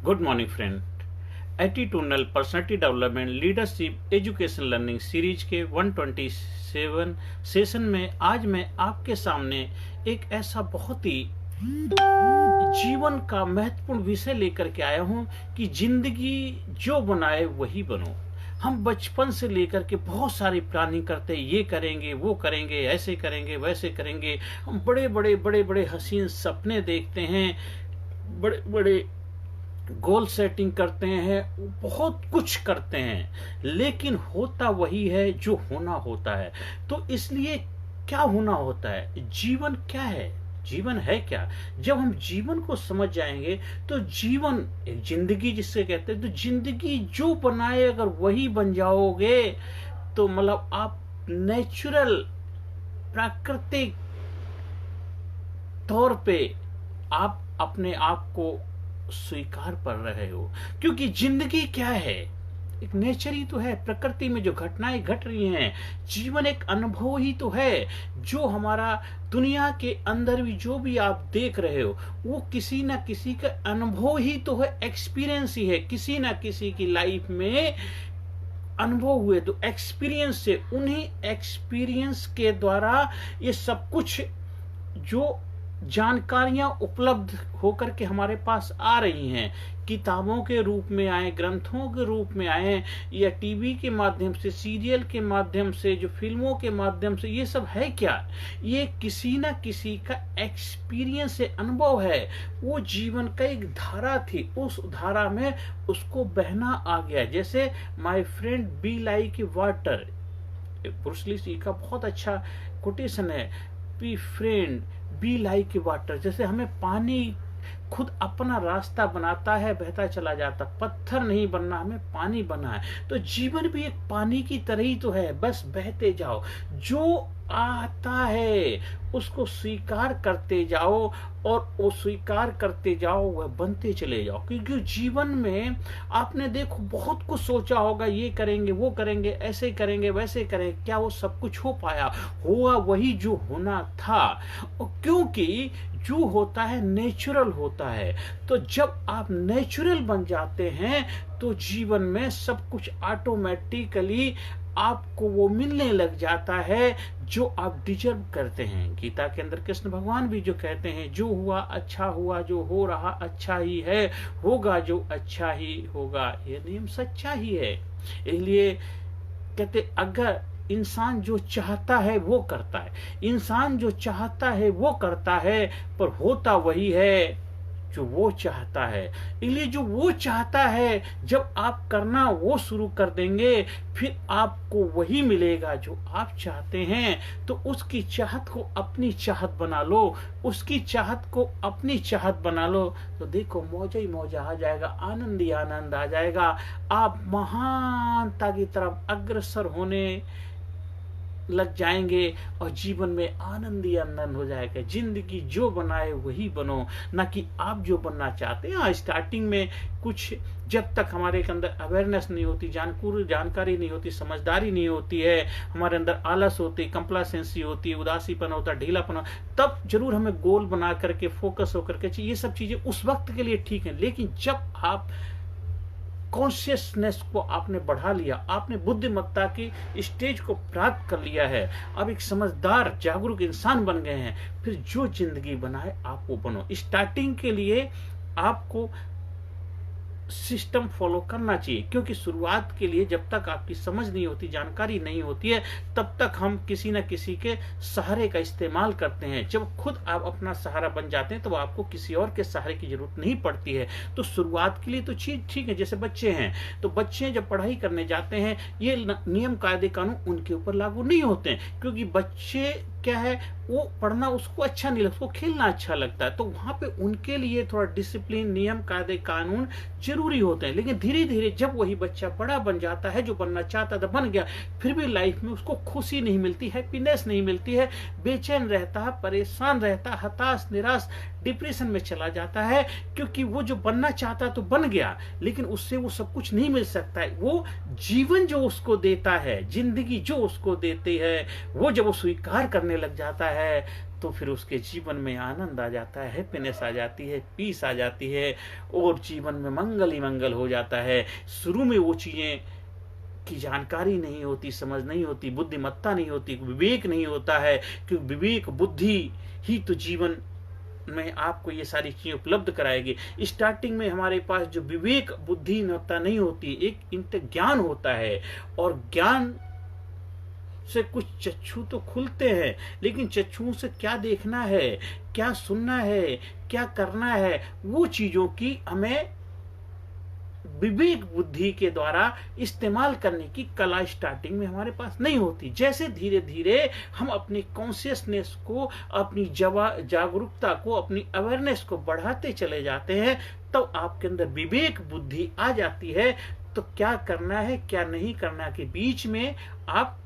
Good morning friend. Attitudinal personality development leadership education learning series के 127 session में आज मैं आपके सामने एक ऐसा बहुत ही जीवन का महत्वपूर्ण विषय लेकर के आया हूं कि जिंदगी जो बनाए वही बनो। हम बचपन से लेकर के बहुत सारी प्लानिंग करते हैं, ये करेंगे वो करेंगे, ऐसे करेंगे वैसे करेंगे। हम बड़े बड़े बड़े बड़े हसीन सपने देखते हैं, बड़े बड़े गोल सेटिंग करते हैं, बहुत कुछ करते हैं, लेकिन होता वही है जो होना होता है। तो इसलिए क्या होना होता है, जीवन क्या है, जीवन है क्या। जब हम जीवन को समझ जाएंगे तो जीवन एक जिंदगी जिससे कहते हैं, तो जिंदगी जो बनाए अगर वही बन जाओगे तो मतलब आप नेचुरल प्राकृतिक तौर पे आप अपने आप को स्वीकार कर रहे हो। क्योंकि जिंदगी क्या है, एक नेचर ही तो है, प्रकृति में जो घटनाएं घट रही हैं, जीवन एक अनुभव ही तो है। जो हमारा दुनिया के अंदर भी जो भी आप देख रहे हो वो किसी ना किसी का अनुभव ही तो है, एक्सपीरियंस ही है। किसी ना किसी की लाइफ में अनुभव हुए तो एक्सपीरियंस से, उन्हीं एक्सपीरियंस के द्वारा ये सब कुछ जो जानकारियां उपलब्ध होकर के हमारे पास आ रही हैं, किताबों के रूप में आए, ग्रंथों के रूप में आए, या टीवी के माध्यम से, सीरियल के माध्यम से, जो फिल्मों के माध्यम से, ये सब है क्या, ये किसी ना किसी का एक्सपीरियंस है, अनुभव है। वो जीवन का एक धारा थी, उस धारा में उसको बहना आ गया। जैसे my friend be like water, Bruce Lee ji का बहुत अच्छा कोटेशन है, be friend be like water. जैसे हमें पानी खुद अपना रास्ता बनाता है, बहता चला जाता, पत्थर नहीं बनना, हमें पानी बनना है। तो जीवन भी एक पानी की तरह ही तो है, बस बहते जाओ, जो आता है उसको स्वीकार करते जाओ, और वो स्वीकार करते जाओ, वह बनते चले जाओ। क्योंकि जीवन में आपने देखो बहुत कुछ सोचा होगा, ये करेंगे वो करेंगे, ऐसे करेंगे वैसे करेंगे, क्या वो सब कुछ हो पाया? हुआ वही जो होना था। क्योंकि जो होता है नेचुरल होता है। तो जब आप नेचुरल बन जाते हैं तो जीवन में सब कुछ ऑटोमेटिकली आपको वो मिलने लग जाता है जो आप डिजर्व करते हैं। गीता के अंदर कृष्ण भगवान भी जो कहते हैं, जो हुआ अच्छा हुआ, जो हो रहा अच्छा ही है, होगा जो अच्छा ही होगा, ये नियम सच्चा ही है। इसलिए कहते अगर इंसान जो चाहता है वो करता है, इंसान जो चाहता है वो करता है, पर होता वही है जो वो चाहता है। इसलिए जो वो चाहता है जब आप करना वो शुरू कर देंगे, फिर आपको वही मिलेगा जो आप चाहते हैं। तो उसकी चाहत को अपनी चाहत बना लो, उसकी चाहत को अपनी चाहत बना लो, तो देखो मौजा ही मौजा आ जाएगा, आनंद ही आनंद आ जाएगा। आप महानता की तरफ अग्रसर होने लग जाएंगे और जीवन में आनंद ही आनंद हो जाएगा। जिंदगी जो बनाए वही बनो, ना कि आप जो बनना चाहते हैं। हाँ, स्टार्टिंग में कुछ जब तक हमारे अंदर अवेयरनेस नहीं होती, जानकारी नहीं होती, समझदारी नहीं होती है, हमारे अंदर आलस होती, कंप्लासेंसी होती है, उदासीपन होता, ढीलापन, तब जरूर हमें गोल बना करके फोकस होकर के, ये सब चीजें उस वक्त के लिए ठीक है। लेकिन जब आप कॉन्शियसनेस को आपने बढ़ा लिया, आपने बुद्धिमत्ता की स्टेज को प्राप्त कर लिया है, अब एक समझदार जागरूक इंसान बन गए हैं, फिर जो जिंदगी बनाए आप वो बनो। स्टार्टिंग के लिए आपको सिस्टम फॉलो करना चाहिए, क्योंकि शुरुआत के लिए जब तक आपकी समझ नहीं होती, जानकारी नहीं होती है, तब तक हम किसी न किसी के सहारे का इस्तेमाल करते हैं। जब खुद आप अपना सहारा बन जाते हैं तो आपको किसी और के सहारे की जरूरत नहीं पड़ती है। तो शुरुआत के लिए तो चीज ठीक है। जैसे बच्चे हैं, तो बच्चे जब पढ़ाई करने जाते हैं, ये नियम कायदे कानून उनके ऊपर लागू नहीं होते हैं, क्योंकि बच्चे क्या है, वो पढ़ना उसको अच्छा नहीं लगता, उसको खेलना अच्छा लगता है। तो वहां पे उनके लिए थोड़ा डिसिप्लिन, नियम कायदे कानून जरूरी होते हैं। लेकिन धीरे धीरे जब वही बच्चा बड़ा बन जाता है, जो बनना चाहता था बन गया, फिर भी लाइफ में उसको खुशी नहीं मिलती, हैप्पीनेस नहीं मिलती है, बेचैन रहता है, परेशान रहता है, हताश निराश डिप्रेशन में चला जाता है। क्योंकि वो जो बनना चाहता तो बन गया, लेकिन उससे वो सब कुछ नहीं मिल सकता है। वो जीवन जो उसको देता है, जिंदगी जो उसको देती है, वो जब वो स्वीकार करने लग जाता है तो फिर उसके जीवन में आनंद आ जाता है, हैप्पीनेस आ जाती है, पीस आ जाती है और जीवन में मंगल ही मंगल हो जाता है। शुरू में वो चीज़ें की जानकारी नहीं होती, समझ नहीं होती, बुद्धिमत्ता नहीं होती, विवेक नहीं होता है, क्योंकि विवेक बुद्धि ही तो जीवन में आपको ये सारी चीजें उपलब्ध कराएगी। स्टार्टिंग में हमारे पास जो विवेक बुद्धिमत्ता नहीं होती, एक ज्ञान होता है और ज्ञान से कुछ चक्षु तो खुलते हैं, लेकिन चक्षुओं से क्या देखना है, क्या सुनना है, क्या करना है, वो चीजों की हमें विवेक बुद्धि के द्वारा इस्तेमाल करने की कला स्टार्टिंग में हमारे पास नहीं होती। जैसे धीरे धीरे हम अपनी कॉन्शियसनेस को, अपनी जागरूकता को, अपनी अवेयरनेस को बढ़ाते चले जाते हैं, तो आपके अंदर विवेक बुद्धि आ जाती है। तो क्या करना है, क्या नहीं करना के बीच में आप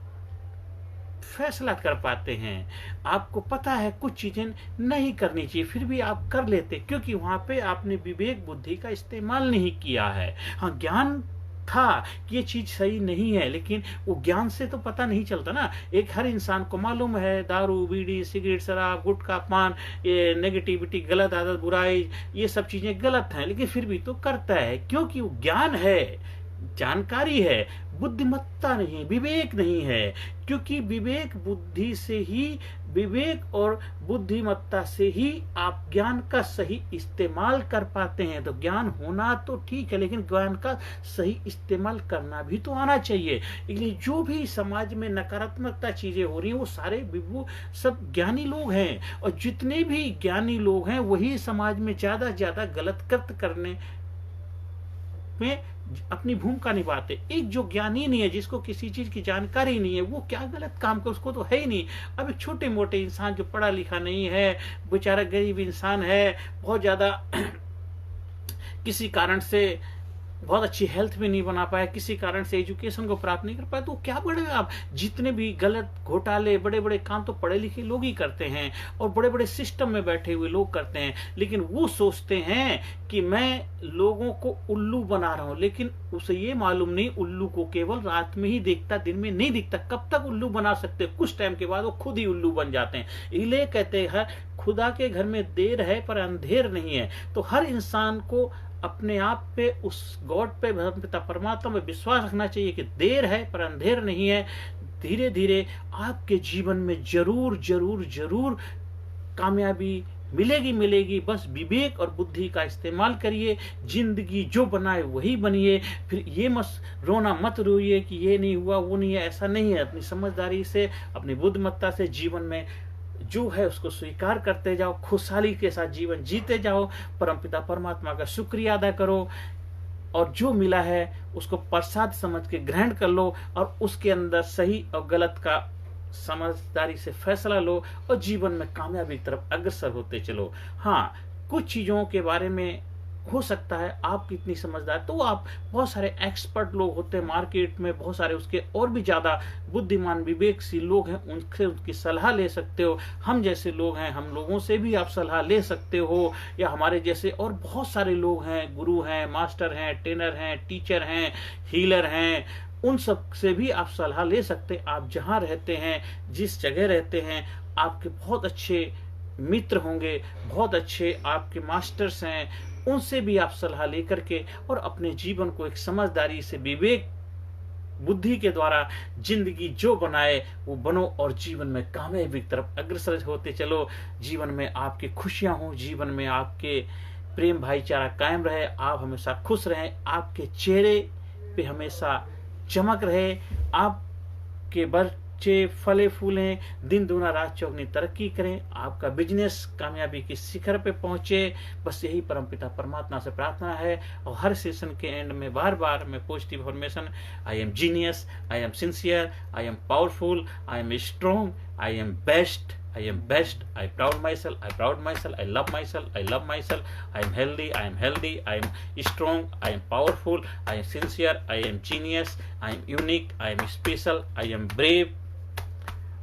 फैसला कर पाते हैं। आपको पता है कुछ चीजें नहीं करनी चाहिए, फिर भी आप कर लेते, क्योंकि वहां पे आपने विवेक बुद्धि का इस्तेमाल नहीं किया है। हाँ, ज्ञान था कि ये चीज सही नहीं है, लेकिन वो ज्ञान से तो पता नहीं चलता ना। एक हर इंसान को मालूम है दारू, बीड़ी, सिगरेट, शराब, गुटखा, पान, ये नेगेटिविटी, गलत आदत, बुराई, ये सब चीजें गलत हैं, लेकिन फिर भी तो करता है, क्योंकि वो ज्ञान है, जानकारी है, बुद्धिमत्ता नहीं, विवेक नहीं है। क्योंकि विवेक बुद्धि से ही, विवेक और बुद्धिमत्ता से ही आप ज्ञान का सही इस्तेमाल कर पाते हैं। तो ज्ञान होना तो ठीक है, लेकिन ज्ञान का सही इस्तेमाल करना भी तो आना चाहिए। इसलिए जो भी समाज में नकारात्मकता चीजें हो रही हैं, वो सारे वो सब ज्ञानी लोग हैं, और जितने भी ज्ञानी लोग हैं वही समाज में ज्यादा से ज्यादा गलत कृत्य करने में अपनी भूमिका निभाते। एक जो ज्ञानी नहीं है, जिसको किसी चीज की जानकारी नहीं है, वो क्या गलत काम कर, उसको तो है ही नहीं। अब एक छोटे मोटे इंसान जो पढ़ा लिखा नहीं है, बेचारा गरीब इंसान है, बहुत ज्यादा किसी कारण से बहुत अच्छी हेल्थ भी नहीं बना पाया, किसी कारण से एजुकेशन को प्राप्त नहीं कर पाया, तो क्या बढ़ेगा। आप जितने भी गलत घोटाले, बड़े बड़े काम तो पढ़े लिखे लोग ही करते हैं, और बड़े बड़े सिस्टम में बैठे हुए लोग करते हैं। लेकिन वो सोचते हैं कि मैं लोगों को उल्लू बना रहा हूं, लेकिन उसे ये मालूम नहीं उल्लू को केवल रात में ही दिखता, दिन में नहीं दिखता। कब तक उल्लू बना सकते, कुछ टाइम के बाद वो खुद ही उल्लू बन जाते हैं। इसलिए कहते हैं खुदा के घर में देर है पर अंधेर नहीं है। तो हर इंसान को अपने आप पे, उस गॉड पे, पिता परमात्मा में विश्वास रखना चाहिए कि देर है पर अंधेर नहीं है। धीरे धीरे आपके जीवन में जरूर जरूर जरूर कामयाबी मिलेगी। बस विवेक और बुद्धि का इस्तेमाल करिए। जिंदगी जो बनाए वही बनिए। फिर ये मत रोना, मत रोइए कि ये नहीं हुआ, वो नहीं है। ऐसा नहीं है। अपनी समझदारी से, अपनी बुद्धिमत्ता से जीवन में जो है उसको स्वीकार करते जाओ, खुशहाली के साथ जीवन जीते जाओ, परमपिता परमात्मा का शुक्रिया अदा करो, और जो मिला है उसको प्रसाद समझ के ग्रहण कर लो, और उसके अंदर सही और गलत का समझदारी से फैसला लो, और जीवन में कामयाबी की तरफ अग्रसर होते चलो। हाँ, कुछ चीजों के बारे में हो सकता है आप कितनी समझदार, तो आप बहुत सारे एक्सपर्ट लोग होते हैं मार्केट में, बहुत सारे उसके और भी ज्यादा बुद्धिमान विवेकशील लोग हैं, उनसे उनकी सलाह ले सकते हो। हम जैसे लोग हैं, हम लोगों से भी आप सलाह ले सकते हो, या हमारे जैसे और बहुत सारे लोग हैं, गुरु हैं, मास्टर हैं, ट्रेनर हैं, टीचर हैं, हीलर हैं, उन सब से भी आप सलाह ले सकते हैं। आप जहाँ रहते हैं, जिस जगह रहते हैं, आपके बहुत अच्छे मित्र होंगे, बहुत अच्छे आपके मास्टर्स हैं, उनसे भी आप सलाह लेकर के और अपने जीवन को एक समझदारी से, विवेक बुद्धि के द्वारा जिंदगी जो बनाए वो बनो, और जीवन में कामयाबी की तरफ अग्रसर होते चलो। जीवन में आपकी खुशियां हो, जीवन में आपके प्रेम भाईचारा कायम रहे, आप हमेशा खुश रहें, आपके चेहरे पे हमेशा चमक रहे, आपके बच्चे फले फूलें, दिन दूना रात चौगनी तरक्की करें, आपका बिजनेस कामयाबी के शिखर पे पहुंचे। बस यही परमपिता परमात्मा से प्रार्थना है। और हर सेशन के एंड में बार बार मैं positive information, I am genius, I am sincere, I am powerful, I am strong, I am best, I am best, I proud myself, I proud myself, I love myself, I love myself, I am healthy, I am healthy, I am strong, I am powerful, I am sincere, I am genius, I am unique, I am special, I am brave,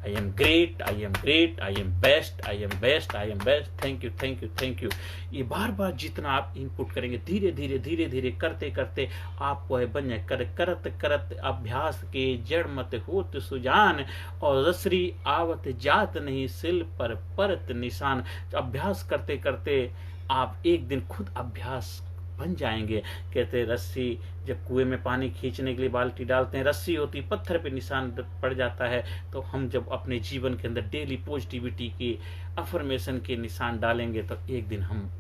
I am great, I am great, I am best, I am best, I am best, thank you, thank you, thank you. ये बार बार जितना आप input करेंगे, धीरे धीरे धीरे धीरे करते करते आपको है बन जाए। करत करत अभ्यास के जड़ मत होत सुजान, और रसरी आवत जात नहीं सिल पर परत निशान। अभ्यास करते करते आप एक दिन खुद अभ्यास बन जाएंगे। कहते हैं रस्सी, जब कुएं में पानी खींचने के लिए बाल्टी डालते हैं, रस्सी होती पत्थर पे निशान पड़ जाता है। तो हम जब अपने जीवन के अंदर डेली पॉजिटिविटी के अफर्मेशन के निशान डालेंगे तो एक दिन हम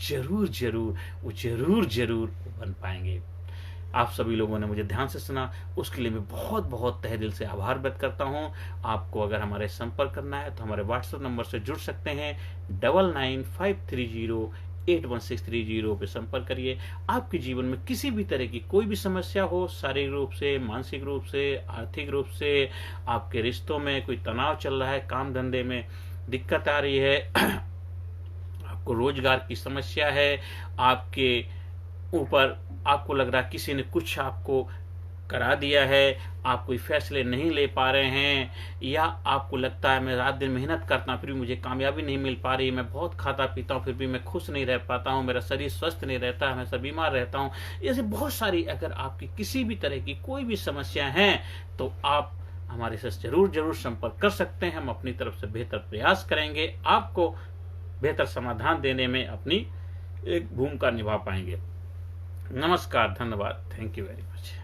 जरूर जरूर वो जरूर जरूर बन पाएंगे। आप सभी लोगों ने मुझे ध्यान से सुना, उसके लिए मैं बहुत बहुत तहे दिल से आभार व्यक्त करता हूं। आपको अगर हमारे संपर्क करना है तो हमारे व्हाट्सएप नंबर से जुड़ सकते हैं, 9953081630 पे संपर्क करिए। आपके जीवन में किसी भी तरह की कोई भी समस्या हो, शारीरिक रूप से, मानसिक रूप से, आर्थिक रूप से, आपके रिश्तों में कोई तनाव चल रहा है, काम धंधे में दिक्कत आ रही है, आपको रोजगार की समस्या है, आपके ऊपर आपको लग रहा है किसी ने कुछ आपको करा दिया है, आप कोई फैसले नहीं ले पा रहे हैं, या आपको लगता है मैं रात दिन मेहनत करता हूँ फिर भी मुझे कामयाबी नहीं मिल पा रही, मैं बहुत खाता पीता हूँ फिर भी मैं खुश नहीं रह पाता हूँ, मेरा शरीर स्वस्थ नहीं रहता, हमेशा बीमार रहता हूँ, ऐसे बहुत सारी अगर आपकी किसी भी तरह की कोई भी समस्या है तो आप हमारे साथ जरूर जरूर संपर्क कर सकते हैं। हम अपनी तरफ से बेहतर प्रयास करेंगे, आपको बेहतर समाधान देने में अपनी एक भूमिका निभा पाएंगे। नमस्कार, धन्यवाद, थैंक यू वेरी मच।